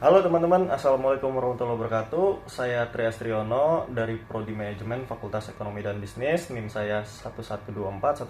Halo teman-teman, Assalamualaikum warahmatullahi wabarakatuh. Saya Trias Triono dari Prodi Manajemen Fakultas Ekonomi dan Bisnis. NIM saya 11241049.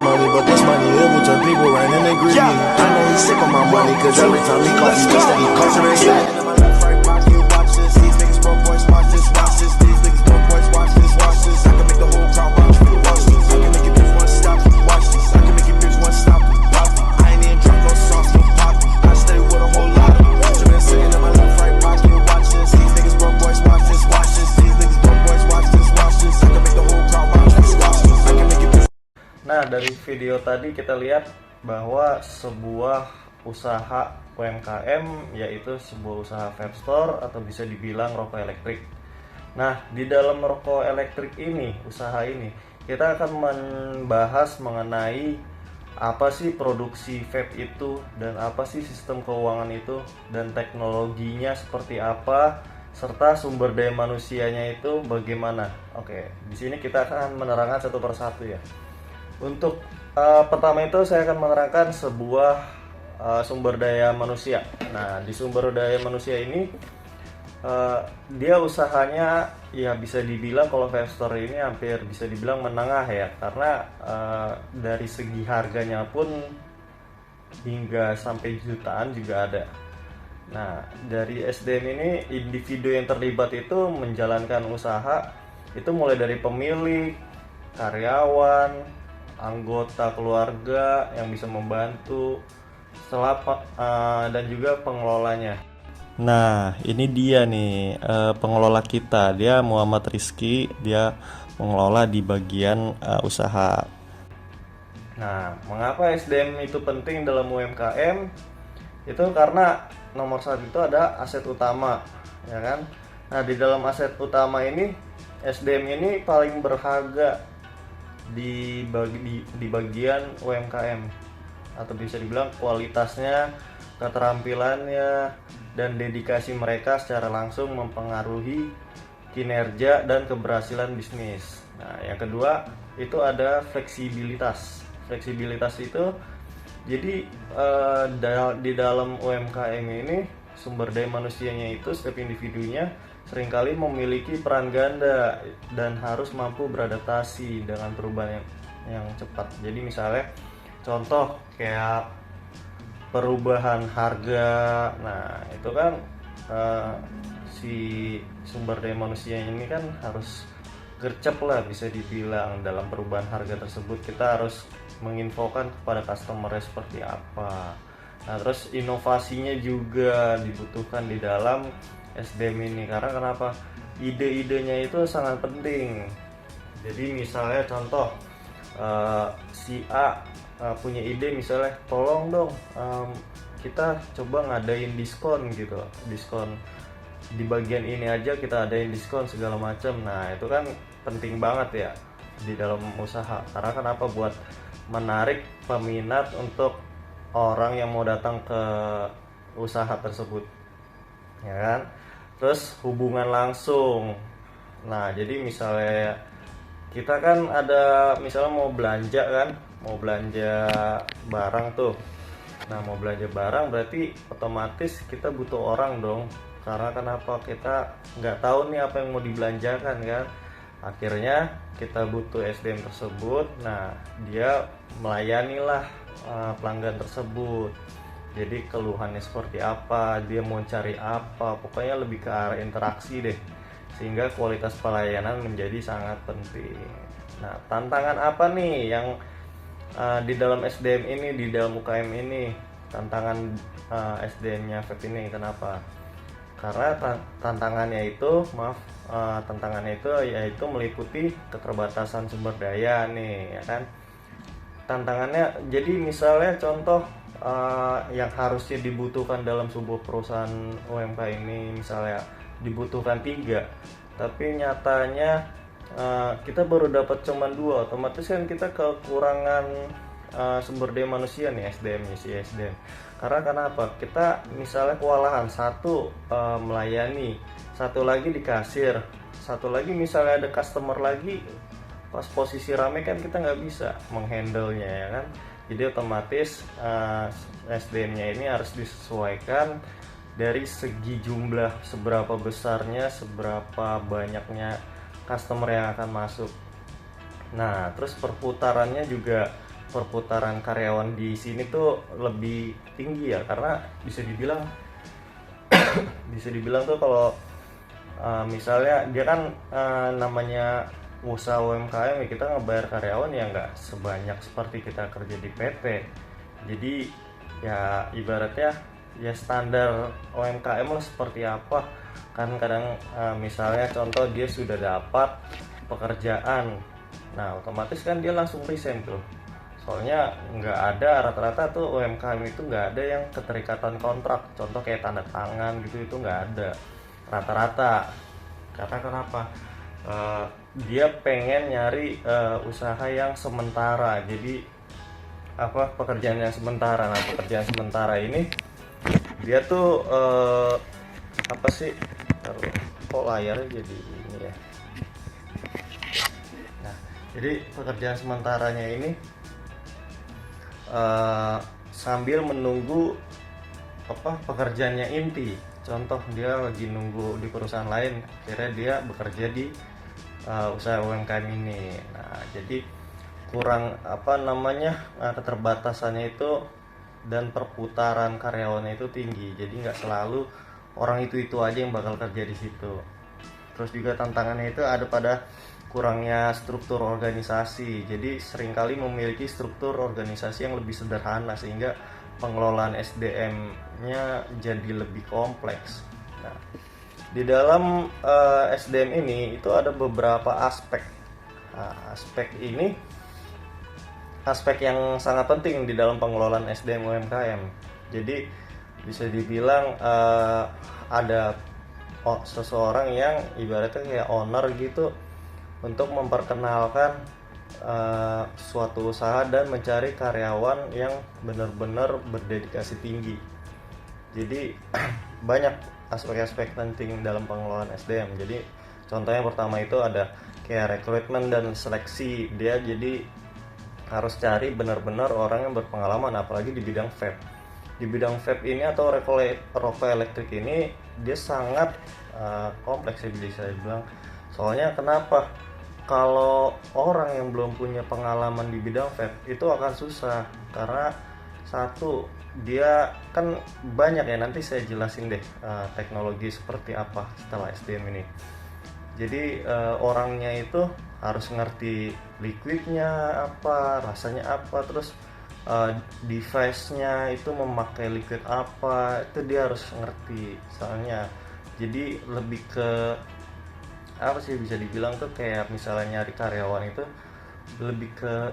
Money, but this money here will turn people right in they greedy. I know he's sick of my money, cause every time he call me, just that he calls and sliding in my left, right pocket, watch this. These niggas broke boys, watch this, watch this. These niggas broke boys, watch this, watch this. I can make the whole crowd watch me, watch this. I can make your bitch one stop, watch this. I can make your bitch one stop, watch me. I ain't even drop no sauce, no pop. I stay with a whole lot of them. Been sitting in my left, right pocket, watch this. These niggas broke boys, watch this, watch this. These niggas broke boys, watch this, watch this. I can make the whole crowd watch this, watch this. I can make your bitch. Nah, dari video tadi kita lihat bahwa sebuah usaha UMKM, yaitu sebuah usaha vape store atau bisa dibilang rokok elektrik. Nah, di dalam rokok elektrik ini, usaha ini, kita akan membahas mengenai apa sih produksi vape itu, dan apa sih sistem keuangan itu, dan teknologinya seperti apa, serta sumber daya manusianya itu bagaimana. Oke, di sini kita akan menerangkan satu persatu ya. Untuk pertama itu saya akan menerangkan sebuah sumber daya manusia. Nah, di sumber daya manusia ini dia usahanya ya bisa dibilang kalau vape store ini hampir bisa dibilang menengah ya, karena dari segi harganya pun hingga sampai jutaan juga ada. Nah, dari SDM ini individu yang terlibat itu menjalankan usaha itu mulai dari pemilik, karyawan, anggota keluarga yang bisa membantu, dan juga pengelolanya. Nah, ini dia nih pengelola kita. Dia Muhammad Rizky, dia mengelola di bagian usaha. Nah, mengapa SDM itu penting dalam UMKM? Itu karena nomor satu itu ada aset utama, ya kan? Nah, di dalam aset utama ini SDM ini paling berharga di bagian UMKM, atau bisa dibilang kualitasnya, keterampilannya, dan dedikasi mereka secara langsung mempengaruhi kinerja dan keberhasilan bisnis. Nah, yang kedua itu ada fleksibilitas. Fleksibilitas itu jadi di dalam UMKM ini sumber daya manusianya itu setiap individunya seringkali memiliki peran ganda dan harus mampu beradaptasi dengan perubahan yang cepat. Jadi misalnya contoh kayak perubahan harga, nah itu kan si sumber daya manusia ini kan harus gercep lah bisa dibilang dalam perubahan harga tersebut. Kita harus menginfokan kepada customer seperti apa. Nah, terus inovasinya juga dibutuhkan di dalam SDM ini, karena kenapa? Ide-idenya itu sangat penting. Jadi misalnya contoh si A punya ide, misalnya tolong dong kita coba ngadain diskon gitu, diskon di bagian ini aja kita adain diskon segala macam. Nah, itu kan penting banget ya di dalam usaha, karena kenapa? Buat menarik peminat untuk orang yang mau datang ke usaha tersebut, ya kan? Terus hubungan langsung. Nah, jadi misalnya kita kan ada misalnya mau belanja kan, mau belanja barang tuh. Nah, mau belanja barang berarti otomatis kita butuh orang dong. Karena kenapa? Kita nggak tahu nih apa yang mau dibelanjakan kan. Akhirnya kita butuh SDM tersebut. Nah, dia melayanilah pelanggan tersebut. Jadi keluhannya seperti apa, dia mau cari apa, pokoknya lebih ke arah interaksi deh, sehingga kualitas pelayanan menjadi sangat penting. Nah, tantangan apa nih yang di dalam SDM ini, di dalam UKM ini, tantangan SDM-nya vape ini? Kenapa? Karena tantangannya itu yaitu meliputi keterbatasan sumber daya nih, ya kan? Tantangannya, jadi misalnya contoh yang harusnya dibutuhkan dalam sebuah perusahaan UMK ini misalnya dibutuhkan 3, tapi nyatanya kita baru dapat cuma 2, otomatis kan kita kekurangan sumber daya manusia nih, SDM-nya si SDM. Karena kenapa? Kita misalnya kewalahan, satu melayani, satu lagi di kasir, satu lagi misalnya ada customer lagi pas posisi rame kan kita nggak bisa menghandle nya, ya kan. Jadi otomatis SDM-nya ini harus disesuaikan dari segi jumlah, seberapa besarnya, seberapa banyaknya customer yang akan masuk. Nah, terus perputarannya juga, perputaran karyawan di sini tuh lebih tinggi ya, karena bisa dibilang tuh kalau misalnya dia kan namanya usaha UMKM ya, kita ngebayar karyawan ya nggak sebanyak seperti kita kerja di PT. Jadi ya ibaratnya ya standar UMKM lah seperti apa kan. Kadang misalnya contoh dia sudah dapat pekerjaan, nah otomatis kan dia langsung resign tuh. Soalnya nggak ada, rata-rata tuh UMKM itu nggak ada yang keterikatan kontrak, contoh kayak tanda tangan gitu, itu nggak ada rata-rata. Karena kenapa? Dia pengen nyari usaha yang sementara, jadi pekerjaan yang sementara. Nah, pekerjaan sementara ini dia tuh kok layarnya jadi ini ya. Nah, jadi pekerjaan sementaranya ini sambil menunggu pekerjaannya inti. Contoh dia lagi nunggu di perusahaan lain, akhirnya dia bekerja di usaha UMKM ini. Nah, jadi kurang keterbatasannya itu, dan perputaran karyawannya itu tinggi. Jadi nggak selalu orang itu aja yang bakal kerja di situ. Terus juga tantangannya itu ada pada kurangnya struktur organisasi. Jadi seringkali memiliki struktur organisasi yang lebih sederhana, sehingga pengelolaan SDM-nya jadi lebih kompleks. Nah, di dalam SDM ini itu ada beberapa aspek. Nah, aspek yang sangat penting di dalam pengelolaan SDM UMKM. Jadi bisa dibilang ada seseorang yang ibaratnya kayak owner gitu, untuk memperkenalkan suatu usaha dan mencari karyawan yang benar-benar berdedikasi tinggi. Jadi banyak aspek-aspek penting dalam pengelolaan SDM. Jadi contohnya pertama itu ada kayak rekrutmen dan seleksi. Dia jadi harus cari benar-benar orang yang berpengalaman, apalagi di bidang vape. Di bidang vape ini atau rokok elektrik ini dia sangat kompleks ya bisa dibilang. Soalnya kenapa? Kalau orang yang belum punya pengalaman di bidang vape itu akan susah, karena satu, dia kan banyak ya, nanti saya jelasin deh teknologi seperti apa setelah SDM ini. Jadi orangnya itu harus ngerti liquidnya apa, rasanya apa, terus device-nya itu memakai liquid apa, itu dia harus ngerti. Soalnya jadi lebih ke bisa dibilang tuh kayak misalnya nyari karyawan itu lebih ke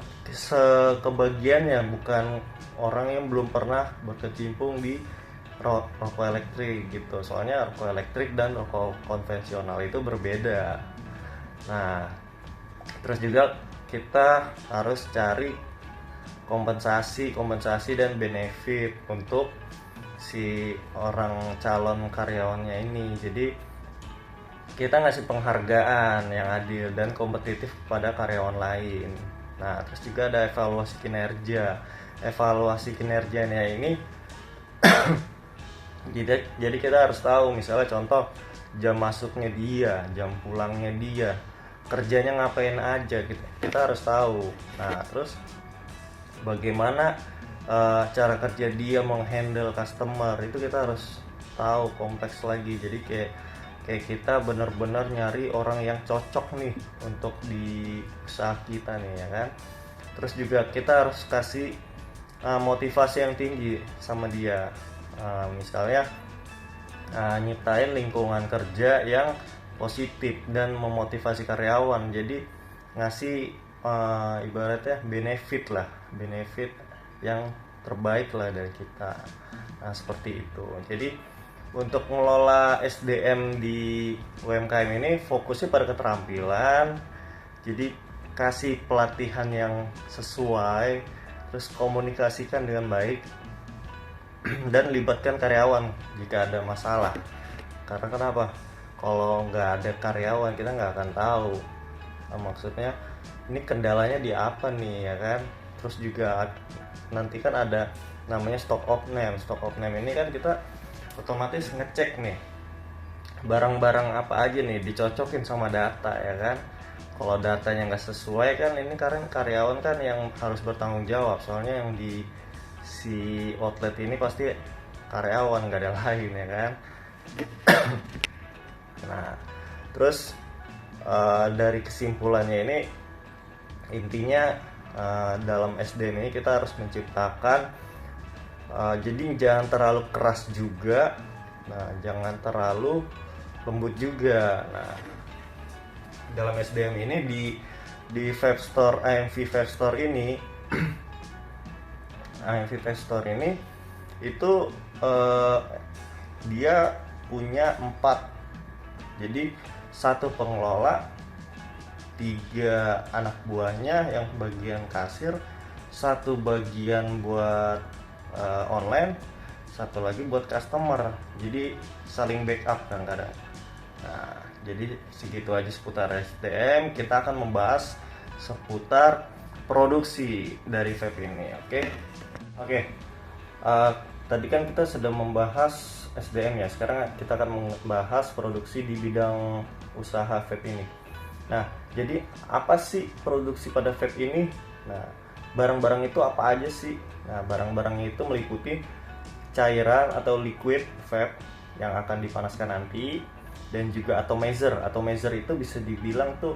kebagiannya, bukan orang yang belum pernah berkecimpung di rokok elektrik gitu. Soalnya rokok elektrik dan rokok konvensional itu berbeda. Nah, terus juga kita harus cari kompensasi dan benefit untuk si orang calon karyawannya ini. Jadi kita ngasih penghargaan yang adil dan kompetitif kepada karyawan lain. Nah, terus juga ada evaluasi kinerja. Evaluasi kinerjanya ini jadi kita harus tahu, misalnya contoh jam masuknya dia, jam pulangnya dia, kerjanya ngapain aja gitu. Kita harus tahu. Nah, terus bagaimana cara kerja dia menghandle customer, itu kita harus tahu, kompleks lagi. Jadi kayak kita benar-benar nyari orang yang cocok nih untuk di usaha kita nih ya kan. Terus juga kita harus kasih motivasi yang tinggi sama dia. Misalnya nyiptain lingkungan kerja yang positif dan memotivasi karyawan. Jadi ngasih ibaratnya benefit yang terbaik lah dari kita. Nah, seperti itu. Jadi untuk mengelola SDM di UMKM ini fokusnya pada keterampilan. Jadi kasih pelatihan yang sesuai, terus komunikasikan dengan baik, dan libatkan karyawan jika ada masalah. Karena kenapa? Kalau nggak ada karyawan kita nggak akan tahu. Maksudnya ini kendalanya di apa nih ya kan. Terus juga nanti kan ada namanya stock of name. Stock of name ini kan kita otomatis ngecek nih barang-barang apa aja nih dicocokin sama data ya kan. Kalau datanya nggak sesuai kan ini karyawan kan yang harus bertanggung jawab, soalnya yang di si outlet ini pasti karyawan, nggak ada lain ya kan. Nah terus dari kesimpulannya ini intinya dalam SDM ini kita harus menciptakan jadi jangan terlalu keras juga, nah jangan terlalu lembut juga. Nah dalam SDM ini di Vape Store, AMV Vape Store ini AMV Vape Store ini itu dia punya 4, jadi satu pengelola, 3 anak buahnya yang bagian kasir, 1 bagian buat online, 1 lagi buat customer, jadi saling backup kadang-kadang. Nah jadi segitu aja seputar SDM. Kita akan membahas seputar produksi dari vape ini. Oke. Tadi kan kita sudah membahas SDM ya, sekarang kita akan membahas produksi di bidang usaha vape ini. Nah, jadi apa sih produksi pada vape ini? Nah, barang-barang itu apa aja sih? Nah, barang-barangnya itu meliputi cairan atau liquid vape yang akan dipanaskan nanti, dan juga atomizer. Atomizer itu bisa dibilang tuh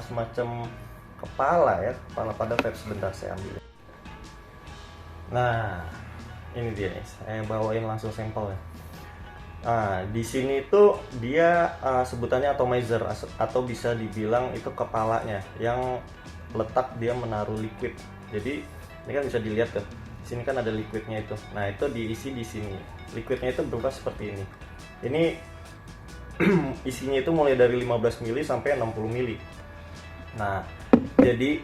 semacam kepala pada vape. Sebentar saya ambil. Nah, ini dia nih, saya bawain langsung sampelnya. Nah, di sini tuh dia sebutannya atomizer atau bisa dibilang itu kepalanya yang letak dia menaruh liquid. Jadi ini kan bisa dilihat tuh. Di sini kan ada liquidnya itu. Nah, itu diisi di sini. Liquidnya itu berupa seperti ini. Ini isinya itu mulai dari 15 mili sampai 60 mili. Nah, jadi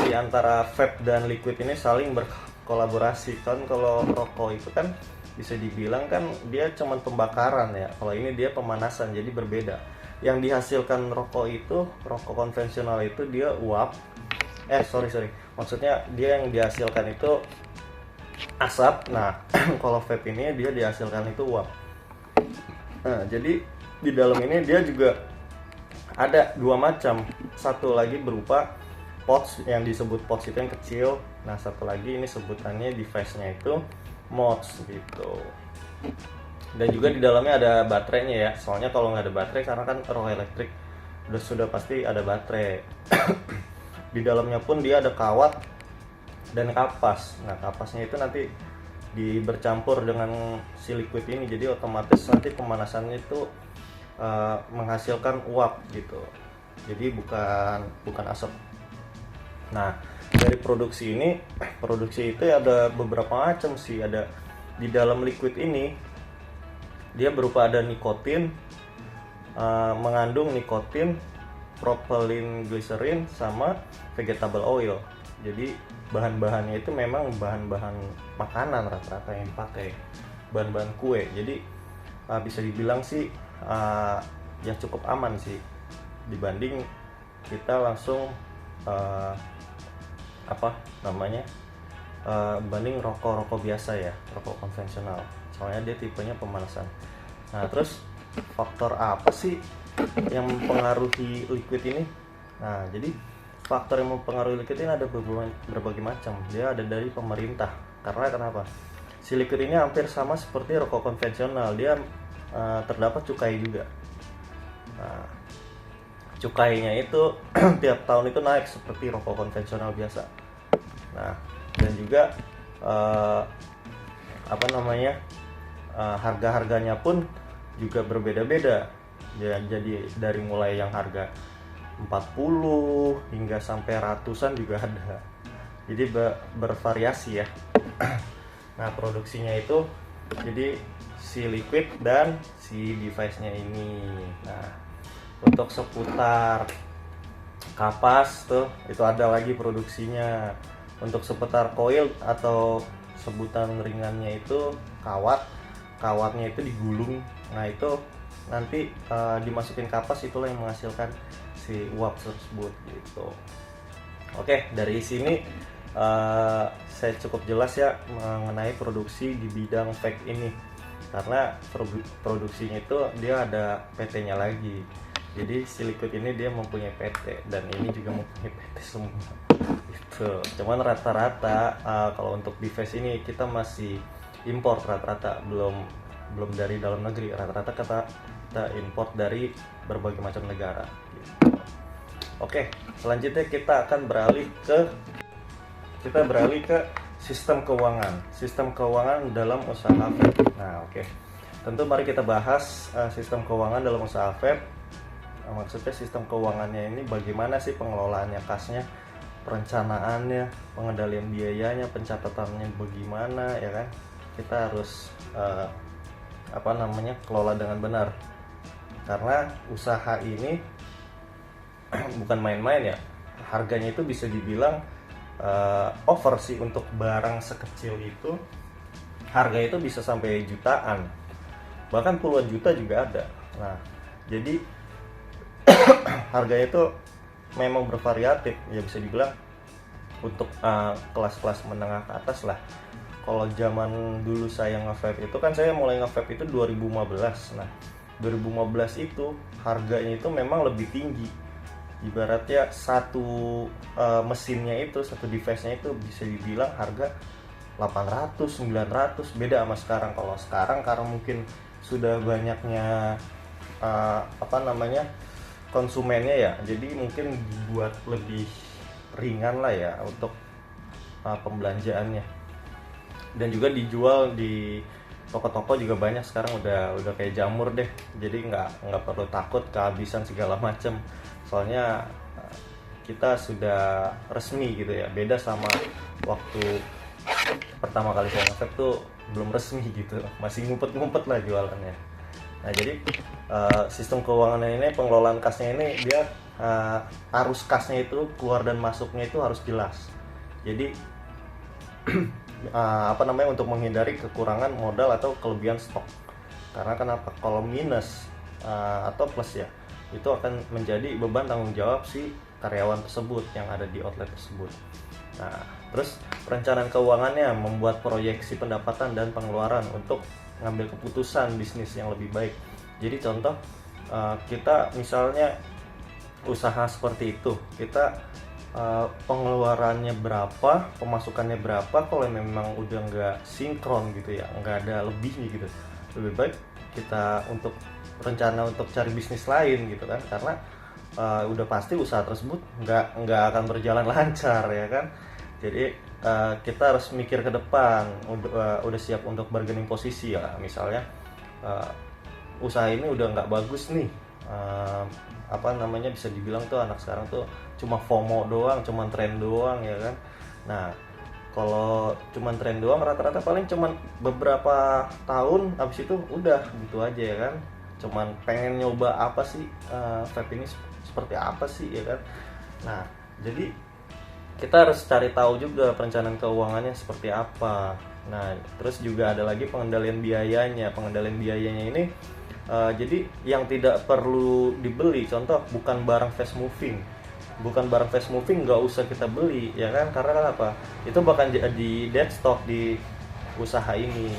di antara vape dan liquid ini saling berkolaborasi. Kan kalau rokok itu kan bisa dibilang kan dia cuma pembakaran ya, kalau ini dia pemanasan, jadi berbeda. Yang dihasilkan rokok konvensional itu dia uap, maksudnya dia yang dihasilkan itu asap. Nah kalau vape ini dia dihasilkan itu uap. Nah jadi di dalam ini dia juga ada 2 macam, satu lagi berupa pods yang disebut pods itu yang kecil, nah satu lagi ini sebutannya device-nya itu mods gitu. Dan juga di dalamnya ada baterainya ya, soalnya kalau nggak ada baterai, karena kan rokok elektrik sudah pasti ada baterai. Di dalamnya pun dia ada kawat dan kapas. Nah kapasnya itu nanti bercampur dengan si liquid ini, jadi otomatis nanti pemanasannya itu menghasilkan uap gitu, jadi bukan asap. Nah dari produksi itu ada beberapa macam sih. Ada di dalam liquid ini dia berupa ada nikotin, mengandung nikotin, propylene glycerin sama vegetable oil. Jadi bahan-bahannya itu memang bahan-bahan makanan rata-rata yang dipakai, bahan-bahan kue. Jadi bisa dibilang sih ya cukup aman sih dibanding kita langsung banding rokok biasa ya, rokok konvensional, soalnya dia tipenya pemanasan. Nah terus faktor apa sih yang mempengaruhi liquid ini? Nah jadi faktor yang mempengaruhi liquid ini ada berbagai macam. Dia ada dari pemerintah, karena kenapa? Si liquid ini hampir sama seperti rokok konvensional, dia terdapat cukai juga. Nah cukainya itu tiap tahun itu naik seperti rokok konvensional biasa. Nah dan juga harga-harganya pun juga berbeda-beda ya, jadi dari mulai yang harga 40 hingga sampai ratusan juga ada, jadi bervariasi ya. Nah produksinya itu jadi si liquid dan si device-nya ini. Nah untuk seputar kapas tuh itu ada lagi produksinya. Untuk seputar coil atau sebutan ringannya itu kawatnya itu digulung. Nah itu nanti dimasukin kapas, itulah yang menghasilkan si uap tersebut gitu. Oke, dari sini saya cukup jelas ya mengenai produksi di bidang vape ini, karena produksinya itu dia ada PT-nya lagi. Jadi si Liquid ini dia mempunyai PT dan ini juga mempunyai PT semua. Gitu. Cuman rata-rata kalau untuk device ini kita masih impor rata-rata, belum dari dalam negeri. Rata-rata kita import dari berbagai macam negara. Gitu. Oke, selanjutnya kita akan beralih ke sistem keuangan dalam usaha vape. Nah, oke. Tentu mari kita bahas sistem keuangan dalam usaha vape. Maksudnya sistem keuangannya ini bagaimana sih pengelolaannya, kasnya, perencanaannya, pengendalian biayanya, pencatatannya bagaimana, ya kan? Kita harus kelola dengan benar. Karena usaha ini bukan main-main ya. Harganya itu bisa dibilang over sih untuk barang sekecil itu. Harga itu bisa sampai jutaan, bahkan puluhan juta juga ada. Nah, jadi harganya itu memang bervariatif ya, bisa dibilang untuk kelas-kelas menengah ke atas lah. Kalau zaman dulu saya nge-vape itu kan, saya mulai nge-vape itu 2015. Nah, 2015 itu harganya itu memang lebih tinggi. Ibaratnya satu mesinnya itu, satu device-nya itu bisa dibilang harga 800, 900, beda sama sekarang. Kalau sekarang karena mungkin sudah banyaknya konsumennya ya, jadi mungkin dibuat lebih ringan lah ya untuk pembelanjaannya. Dan juga dijual di toko-toko juga banyak sekarang, udah kayak jamur deh. Jadi nggak perlu takut kehabisan segala macam. Soalnya kita sudah resmi gitu ya, beda sama waktu pertama kali saya nge-vape tuh belum resmi gitu, masih ngumpet-ngumpet lah jualannya. Nah, jadi sistem keuangannya ini, pengelolaan kasnya ini, dia arus kasnya itu keluar dan masuknya itu harus jelas. Jadi untuk menghindari kekurangan modal atau kelebihan stok. Karena kenapa? Kalau minus atau plus ya, itu akan menjadi beban tanggung jawab si karyawan tersebut yang ada di outlet tersebut. Nah, terus perencanaan keuangannya membuat proyeksi pendapatan dan pengeluaran untuk ngambil keputusan bisnis yang lebih baik. Jadi contoh, kita misalnya usaha seperti itu, kita pengeluarannya berapa, pemasukannya berapa. Kalau memang udah nggak sinkron gitu ya, nggak ada lebihnya gitu, lebih baik kita untuk rencana untuk cari bisnis lain gitu kan, karena udah pasti usaha tersebut nggak akan berjalan lancar ya kan. Jadi kita harus mikir ke depan, udah siap untuk bargaining posisi ya. Misalnya usaha ini udah nggak bagus nih, bisa dibilang tuh anak sekarang tuh cuma FOMO doang, cuma tren doang ya kan. Nah, kalau cuma tren doang rata-rata paling cuma beberapa tahun, habis itu udah gitu aja ya kan. Cuman pengen nyoba apa sih, vape ini seperti apa sih ya kan. Nah, jadi kita harus cari tahu juga perencanaan keuangannya seperti apa. Nah, terus juga ada lagi pengendalian biayanya. Pengendalian biayanya ini jadi yang tidak perlu dibeli, contoh bukan barang fast moving. Bukan barang fast moving nggak usah kita beli ya kan, karena kenapa? Itu bakal jadi dead stock di usaha ini.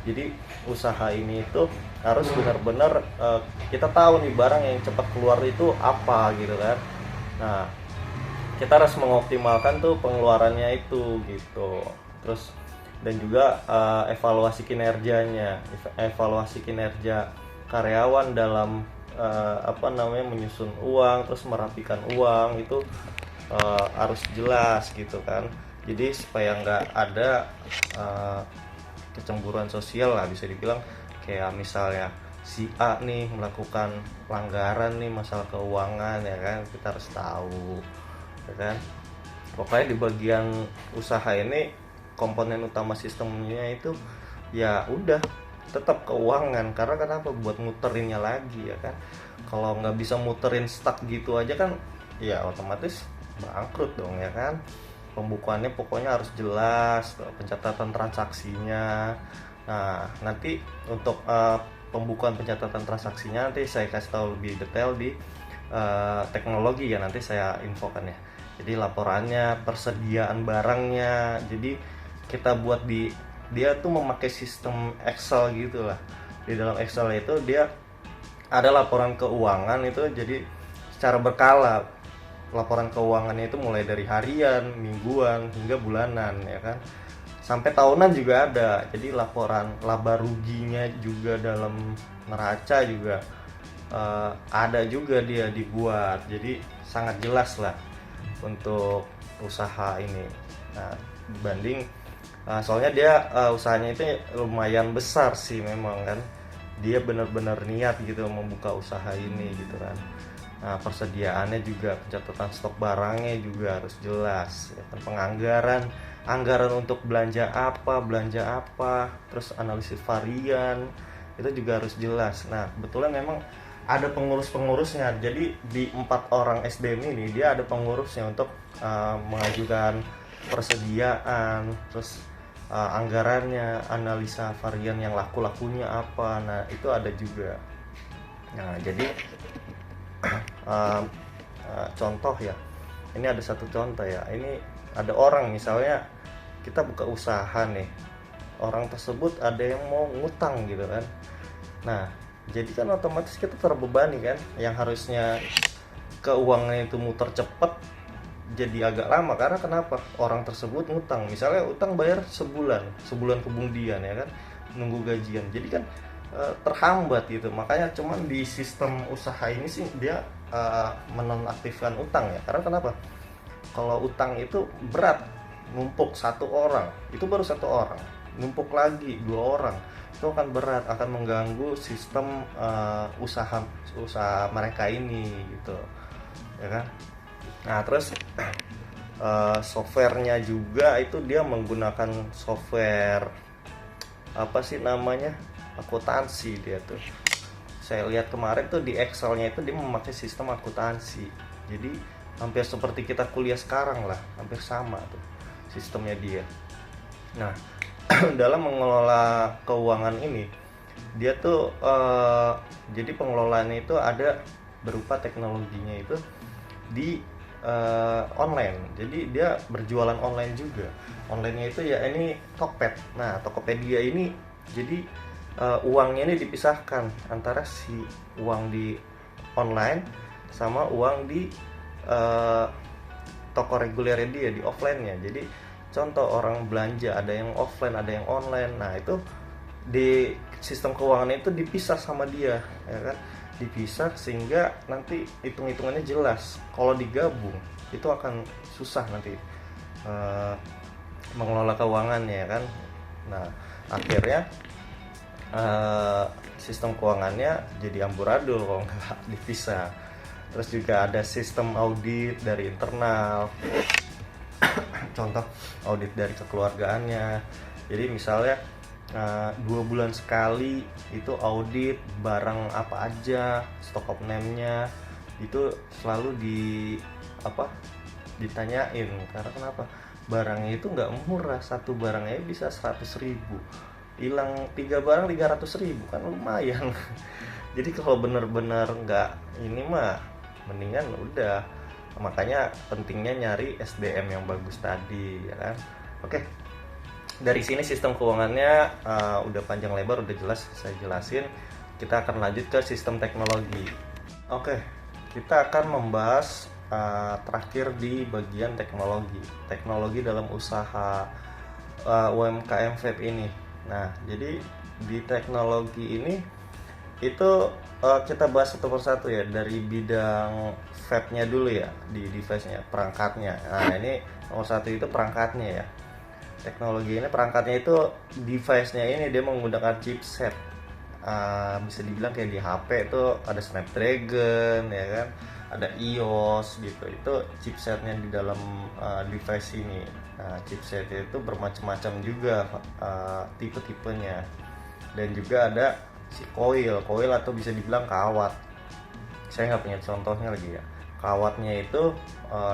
Jadi usaha ini itu harus benar-benar kita tahu nih barang yang cepat keluar itu apa gitu kan. Nah, kita harus mengoptimalkan tuh pengeluarannya itu gitu. Terus dan juga evaluasi kinerjanya, evaluasi kinerja karyawan dalam menyusun uang, terus merapikan uang itu harus jelas gitu kan. Jadi supaya nggak ada kecemburuan sosial lah, bisa dibilang. Kayak misalnya si A nih melakukan pelanggaran nih masalah keuangan ya kan, kita harus tahu ya kan. Pokoknya di bagian usaha ini komponen utama sistemnya itu ya udah tetap keuangan. Karena kenapa? Buat muterinnya lagi ya kan. Kalau nggak bisa muterin stuck gitu aja kan ya otomatis bangkrut dong ya kan. Pembukuannya pokoknya harus jelas, pencatatan transaksinya. Nah, nanti untuk pembukuan pencatatan transaksinya nanti saya kasih tahu lebih detail di teknologi ya, nanti saya infokan ya. Jadi laporannya, persediaan barangnya. Jadi kita buat dia tuh memakai sistem Excel gitu lah. Di dalam Excel itu dia ada laporan keuangan itu, jadi secara berkala. Laporan keuangannya itu mulai dari harian, mingguan, hingga bulanan ya kan. Sampai tahunan juga ada. Jadi laporan laba ruginya juga dalam neraca juga ada juga dia dibuat. Jadi sangat jelas lah untuk usaha ini. Nah, dibanding soalnya dia usahanya itu lumayan besar sih memang kan. Dia benar-benar niat gitu membuka usaha ini gitu kan. Nah, persediaannya juga, pencatatan stok barangnya juga harus jelas ya kan. Anggaran untuk belanja apa, terus analisis varian itu juga harus jelas. Nah, kebetulan memang ada pengurus-pengurusnya. Jadi di 4 orang SDM ini dia ada pengurusnya untuk mengajukan persediaan, terus anggarannya, analisa varian yang laku-lakunya apa. Nah, itu ada juga. Nah, jadi contoh ya. Ini ada satu contoh ya. Ini ada orang misalnya kita buka usaha nih. Orang tersebut ada yang mau ngutang gitu kan. Nah, jadi kan otomatis kita terbebani kan, yang harusnya keuangannya itu muter cepet jadi agak lama. Karena kenapa? Orang tersebut ngutang, misalnya utang bayar sebulan kemudian ya kan, nunggu gajian. Jadi kan terhambat gitu. Makanya cuman di sistem usaha ini sih dia menonaktifkan utang ya. Karena kenapa? Kalau utang itu berat, numpuk satu orang, itu baru satu orang, numpuk lagi 2 orang, itu akan berat, akan mengganggu sistem usaha mereka ini gitu ya kan. Nah, terus softwarenya juga itu dia menggunakan software apa sih namanya, akuntansi. Dia tuh saya lihat kemarin tuh di Excelnya itu dia memakai sistem akuntansi. Jadi hampir seperti kita kuliah sekarang lah, hampir sama tuh sistemnya dia. Nah, dalam mengelola keuangan ini dia tuh jadi pengelolaannya itu ada berupa teknologinya itu di online. Jadi dia berjualan online juga. Onlinenya itu ya ini Tokped. Nah, Tokopedia ini jadi uangnya ini dipisahkan antara si uang di online sama uang di toko regulernya dia, di offline-nya. Jadi contoh orang belanja ada yang offline, ada yang online. Nah, itu di sistem keuangan itu dipisah sama dia ya kan, dipisah sehingga nanti hitung-hitungannya jelas. Kalau digabung itu akan susah nanti mengelola keuangannya ya kan. Nah, akhirnya sistem keuangannya jadi amburadul kalau nggak dipisah. Terus juga ada sistem audit dari internal, contoh audit dari kekeluargaannya. Jadi misalnya 2 bulan sekali itu audit barang apa aja, stock of name-nya itu selalu ditanyain. Karena kenapa? Barangnya itu nggak murah, satu barangnya bisa 100.000, hilang 3 barang 300.000 kan lumayan. Jadi kalau benar-benar nggak ini mah mendingan udah. Makanya pentingnya nyari SDM yang bagus tadi ya kan. Oke, dari sini sistem keuangannya udah panjang lebar, udah jelas saya jelasin. Kita akan lanjut ke sistem teknologi. Oke, kita akan membahas terakhir di bagian teknologi dalam usaha UMKM vape ini. Nah, jadi di teknologi ini itu kita bahas satu persatu ya, dari bidang vape-nya dulu ya, di device-nya, perangkatnya. Nah, ini nomor 1 itu perangkatnya ya. Teknologi ini perangkatnya itu device-nya ini dia menggunakan chipset. Bisa dibilang kayak di HP itu ada Snapdragon ya kan, ada iOS gitu. Itu chipsetnya di dalam device ini. Nah, chipsetnya itu bermacam-macam juga tipe-tipenya. Dan juga ada si coil atau bisa dibilang kawat. Saya nggak punya contohnya lagi ya. Kawatnya itu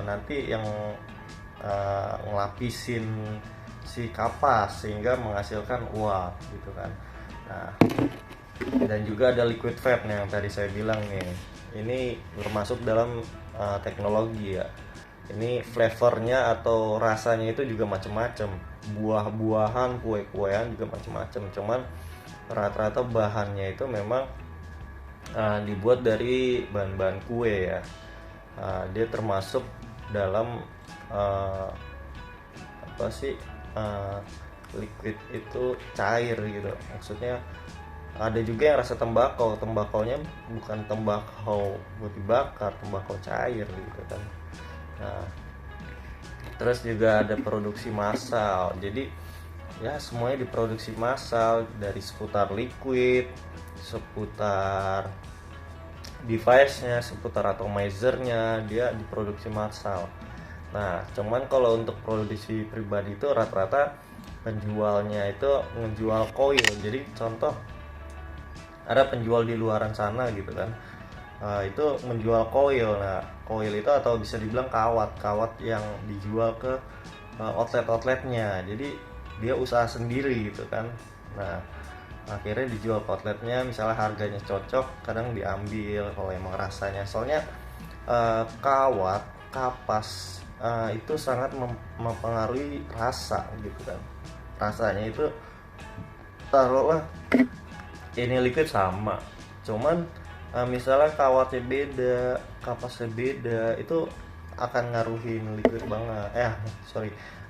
nanti yang ngelapisin si kapas sehingga menghasilkan uap gitu kan. Nah, dan juga ada liquid vape yang tadi saya bilang nih. Ini termasuk dalam teknologi ya. Ini flavornya atau rasanya itu juga macam-macam, buah-buahan, kue-kuean juga macam-macam. Cuman rata-rata bahannya itu memang dibuat dari bahan-bahan kue ya. Dia termasuk dalam apa sih, liquid itu cair gitu. Maksudnya ada juga yang rasa tembakau, tembakonya bukan tembakau buat dibakar, tembakau cair gitu kan. Nah, terus juga ada produksi massal. Jadi ya semuanya diproduksi massal, dari seputar liquid, seputar device-nya, seputar atomizer-nya, dia diproduksi massal. Nah, cuman kalau untuk produksi pribadi itu rata-rata penjualnya itu menjual koil. Jadi contoh, ada penjual di luaran sana gitu kan, itu menjual koil. Nah, koil itu atau bisa dibilang kawat yang dijual ke outlet-outletnya. Jadi dia usaha sendiri gitu kan. Nah, akhirnya dijual ke outletnya, misalnya harganya cocok, kadang diambil kalau emang rasanya. Soalnya kawat, kapas itu sangat mempengaruhi rasa gitu kan. Rasanya itu, taruhlah ini liquid sama, cuman misalnya kawatnya beda, kapasnya beda, itu akan ngaruhin liquid banget,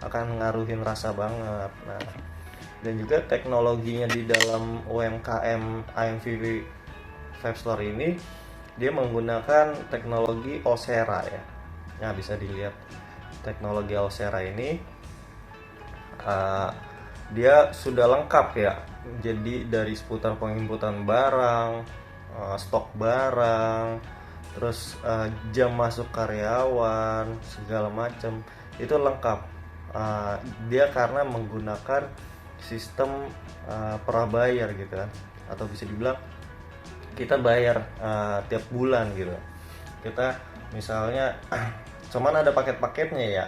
akan ngaruhin rasa banget. Nah, dan juga teknologinya di dalam UMKM AMV Vape Store ini, dia menggunakan teknologi Osera ya. Nah, bisa dilihat teknologi Osera ini dia sudah lengkap ya. Jadi dari seputar penginputan barang, stok barang, terus jam masuk karyawan, segala macam itu lengkap. Dia karena menggunakan sistem prabayar gitu kan, atau bisa dibilang kita bayar tiap bulan gitu. Kita misalnya cuman ada paket-paketnya ya,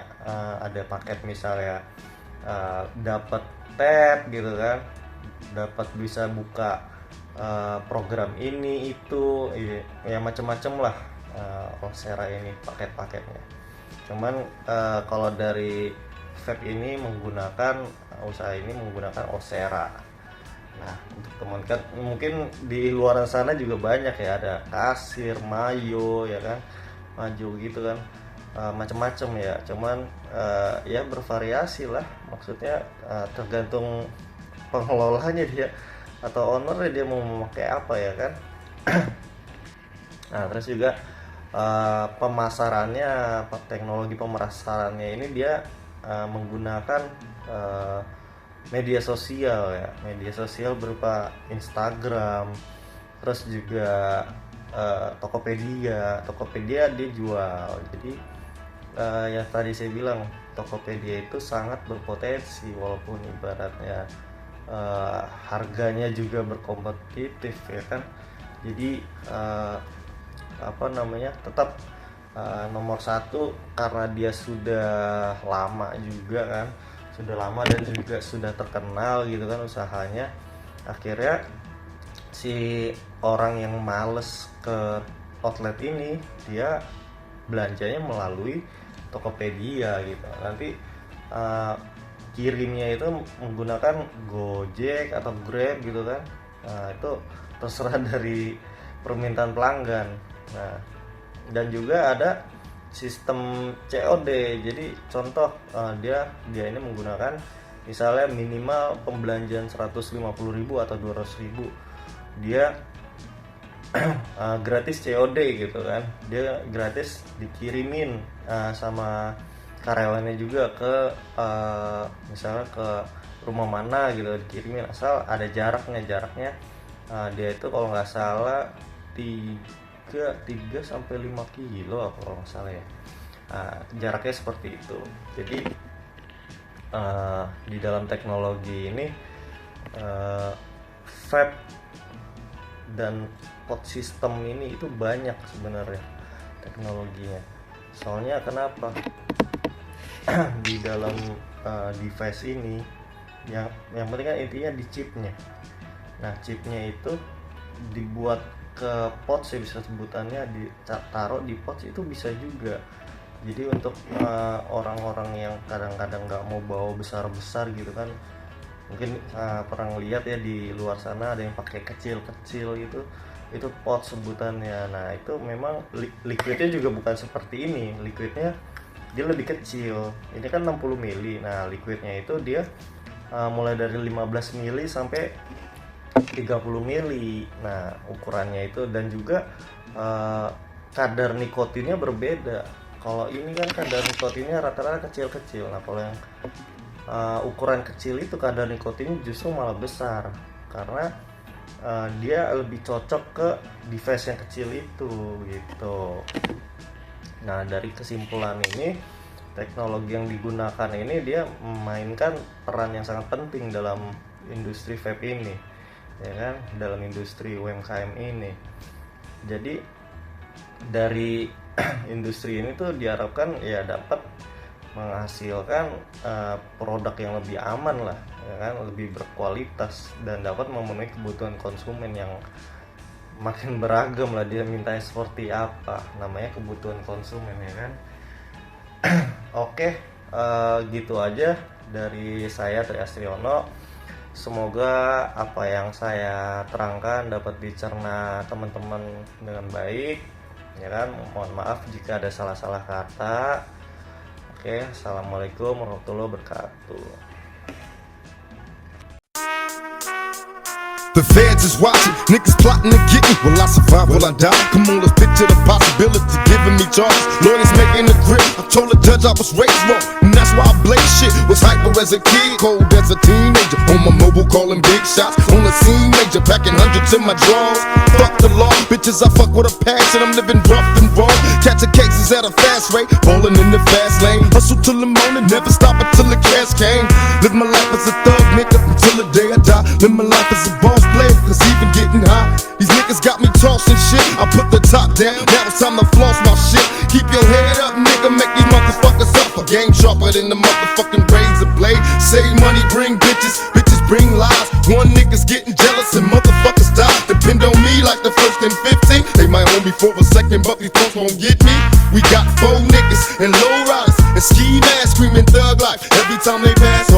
ada paket misalnya dapat tab gitu kan, dapat bisa buka program ini itu ya macam-macam lah. Osera ini paket-paketnya. Cuman kalau dari vape ini menggunakan usaha ini menggunakan Osera. Nah, untuk teman kan mungkin di luar sana juga banyak ya, ada kasir, mayo ya kan, maju gitu kan, macam-macam ya. Cuman ya bervariasi lah, maksudnya tergantung pengelolanya dia atau ownernya, dia mau memakai apa ya kan. Nah, terus juga pemasarannya, teknologi pemasarannya ini dia menggunakan media sosial ya, media sosial berupa Instagram, terus juga Tokopedia dia jual. Jadi yang tadi saya bilang, Tokopedia itu sangat berpotensi, walaupun ibaratnya harganya juga berkompetitif ya kan. Jadi tetap nomor satu karena dia sudah lama juga kan, sudah lama dan juga sudah terkenal gitu kan usahanya. Akhirnya si orang yang males ke outlet ini, dia belanjanya melalui Tokopedia gitu. Nanti kirimnya itu menggunakan Gojek atau Grab gitu kan. Nah, itu terserah dari permintaan pelanggan. Nah, dan juga ada sistem COD. Jadi contoh, dia ini menggunakan misalnya minimal pembelanjaan 150.000 atau 200.000, dia gratis COD gitu kan. Dia gratis dikirimin sama karyawannya juga ke misalnya ke rumah mana gitu, dikirimin asal ada jaraknya. Dia itu kalau nggak salah 3 sampai 5 kilo kalau nggak salah ya. Jaraknya seperti itu. Jadi di dalam teknologi ini vape dan pod system ini itu banyak sebenarnya teknologinya. Soalnya kenapa? Di dalam device ini yang penting kan intinya di chipnya. Nah, chipnya itu dibuat ke pot, saya bisa sebutannya ditaruh di pot itu bisa juga. Jadi untuk orang-orang yang kadang-kadang nggak mau bawa besar-besar gitu kan, mungkin pernah lihat ya di luar sana ada yang pakai kecil-kecil gitu, itu pot sebutannya. Nah itu memang liquidnya juga bukan seperti ini, liquidnya dia lebih kecil. Ini kan 60 mili. Nah liquidnya itu dia mulai dari 15 mili sampai 30 mili. Nah ukurannya itu, dan juga kadar nikotinnya berbeda. Kalau ini kan kadar nikotinnya rata-rata kecil-kecil. Nah kalau yang ukuran kecil itu kadar nikotinnya justru malah besar, karena dia lebih cocok ke device yang kecil itu gitu. Nah dari kesimpulan ini, teknologi yang digunakan ini dia memainkan peran yang sangat penting dalam industri vape ini, ya kan, dalam industri UMKM ini. Jadi dari industri ini tuh diharapkan ya dapat menghasilkan produk yang lebih aman lah, ya kan, lebih berkualitas, dan dapat memenuhi kebutuhan konsumen yang makin beragam lah. Dia mintanya seperti apa, namanya kebutuhan konsumen, ya kan. Oke, gitu aja dari saya, Tri Astriono. Semoga apa yang saya terangkan dapat dicerna teman-teman dengan baik, ya kan. Mohon maaf jika ada salah-salah kata. Oke, assalamualaikum warahmatullahi wabarakatuh. The feds is watching, niggas plotting to get me. Will I survive? Will I die? Come on, let's picture the possibility giving me charges. Lawyers making a grip. I told the judge I was raised wrong, and that's why I blaze shit. Was hyper as a kid, cold as a teenager. On my mobile calling big shots. On the scene major, packing hundreds in my drawers. Fuck the law, bitches I fuck with a passion. I'm living rough and raw, catching cases at a fast rate, falling in the fast lane. Hustle till the morning, never stop until the cash came. Live my life as a thug nigga until the day I die. Live my life as a boss player, cause even getting high, these niggas got me tossing shit. I put the top down, now it's time to floss my shit. Keep your head up, nigga, make these motherfuckers up. A game sharper than the motherfucking razor blade. Save money, bring bitches, bitches bring lies. One nigga's getting jealous and motherfuckers die. Depend on me like the first and 15. They might hold me for a second, but these folks won't get me. We got 4 niggas and low riders and ski masks screaming thug life every time they pass.